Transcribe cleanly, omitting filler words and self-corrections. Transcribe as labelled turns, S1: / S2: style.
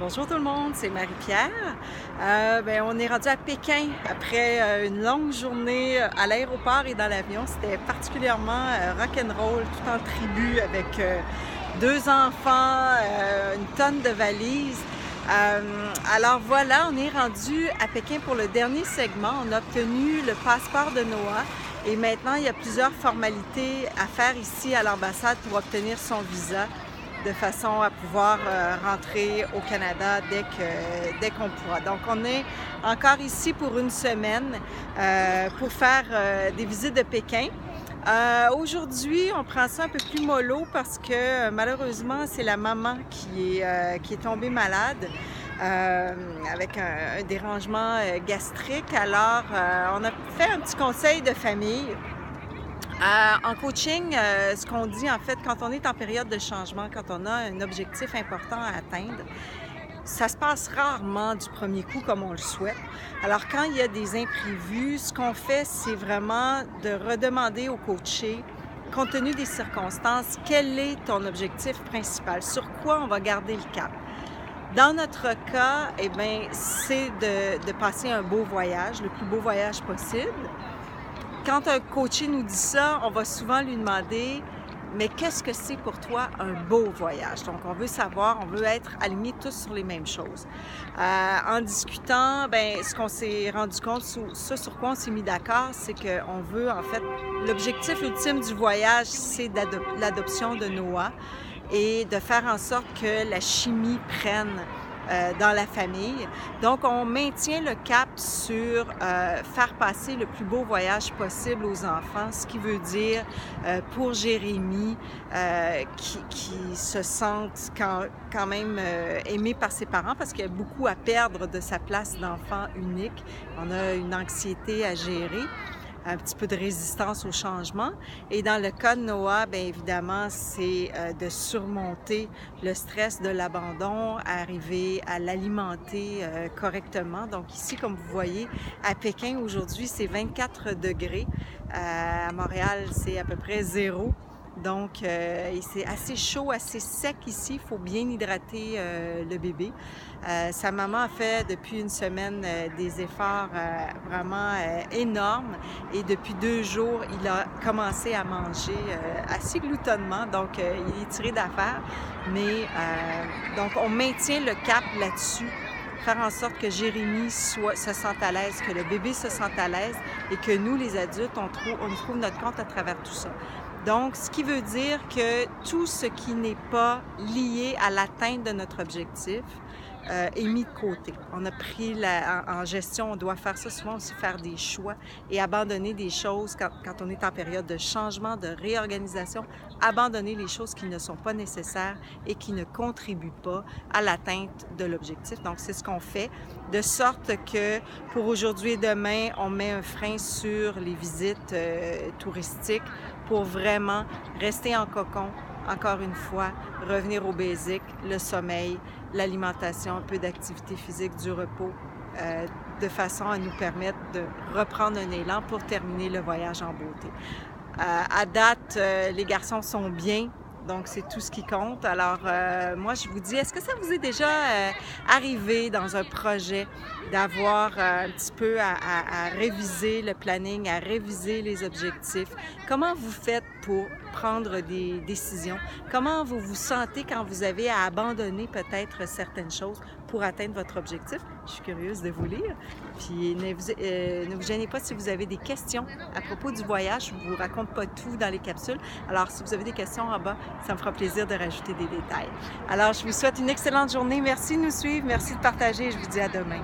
S1: Bonjour tout le monde, c'est Marie-Pierre. On est rendu à Pékin après une longue journée à l'aéroport et dans l'avion. C'était particulièrement rock'n'roll, tout en tribu avec deux enfants, une tonne de valises. Alors voilà, on est rendu à Pékin pour le dernier segment. On a obtenu le passeport de Noah et maintenant il y a plusieurs formalités à faire ici à l'ambassade pour obtenir son visa, de façon à pouvoir rentrer au Canada dès qu'on pourra. Donc, on est encore ici pour une semaine pour faire des visites de Pékin. Aujourd'hui, on prend ça un peu plus mollo parce que malheureusement, c'est la maman qui est tombée malade avec un dérangement gastrique. Alors, on a fait un petit conseil de famille. En coaching, ce qu'on dit en fait, quand on est en période de changement, quand on a un objectif important à atteindre, ça se passe rarement du premier coup comme on le souhaite. Alors quand il y a des imprévus, ce qu'on fait, c'est vraiment de redemander au coaché, compte tenu des circonstances, quel est ton objectif principal, sur quoi on va garder le cap. Dans notre cas, c'est de passer un beau voyage, le plus beau voyage possible. Quand un coaché nous dit ça, on va souvent lui demander « Mais qu'est-ce que c'est pour toi un beau voyage? » Donc, on veut savoir, on veut être alignés tous sur les mêmes choses. En discutant, ce qu'on s'est rendu compte, ce sur quoi on s'est mis d'accord, c'est qu'on veut, en fait, l'objectif ultime du voyage, c'est l'adoption de Noah et de faire en sorte que la chimie prenne dans la famille. Donc, on maintient le cap sur faire passer le plus beau voyage possible aux enfants, ce qui veut dire pour Jérémy, qui se sente quand même aimé par ses parents parce qu'il y a beaucoup à perdre de sa place d'enfant unique. On a une anxiété à gérer, un petit peu de résistance au changement. Et dans le cas de Noah, bien évidemment, c'est de surmonter le stress de l'abandon, arriver à l'alimenter correctement. Donc ici, comme vous voyez, à Pékin, aujourd'hui, c'est 24 degrés. À Montréal, c'est à peu près 0. Donc, c'est assez chaud, assez sec ici. Il faut bien hydrater le bébé. Sa maman a fait depuis une semaine des efforts vraiment énormes et depuis 2 jours, il a commencé à manger assez gloutonnement. Donc, il est tiré d'affaire. Mais, donc, on maintient le cap là-dessus. Faire en sorte que Jérémy se sente à l'aise, que le bébé se sente à l'aise et que nous, les adultes, on trouve notre compte à travers tout ça. Donc, ce qui veut dire que tout ce qui n'est pas lié à l'atteinte de notre objectif est mis de côté. On a pris en gestion, on doit faire ça souvent aussi, faire des choix et abandonner des choses quand on est en période de changement, de réorganisation, abandonner les choses qui ne sont pas nécessaires et qui ne contribuent pas à l'atteinte de l'objectif. Donc, c'est ce qu'on fait, de sorte que pour aujourd'hui et demain, on met un frein sur les visites touristiques pour vraiment rester en cocon, encore une fois, revenir au basic, le sommeil, l'alimentation, un peu d'activité physique, du repos, de façon à nous permettre de reprendre un élan pour terminer le voyage en beauté. À date, les garçons sont bien. Donc, c'est tout ce qui compte. Alors, moi, je vous dis, est-ce que ça vous est déjà arrivé dans un projet d'avoir un petit peu à réviser le planning, à réviser les objectifs? Comment vous faites pour prendre des décisions? Comment vous vous sentez quand vous avez à abandonner peut-être certaines choses pour atteindre votre objectif? Je suis curieuse de vous lire. Puis ne vous gênez pas si vous avez des questions à propos du voyage. Je ne vous raconte pas tout dans les capsules. Alors, si vous avez des questions en bas, ça me fera plaisir de rajouter des détails. Alors, je vous souhaite une excellente journée. Merci de nous suivre. Merci de partager. Je vous dis à demain.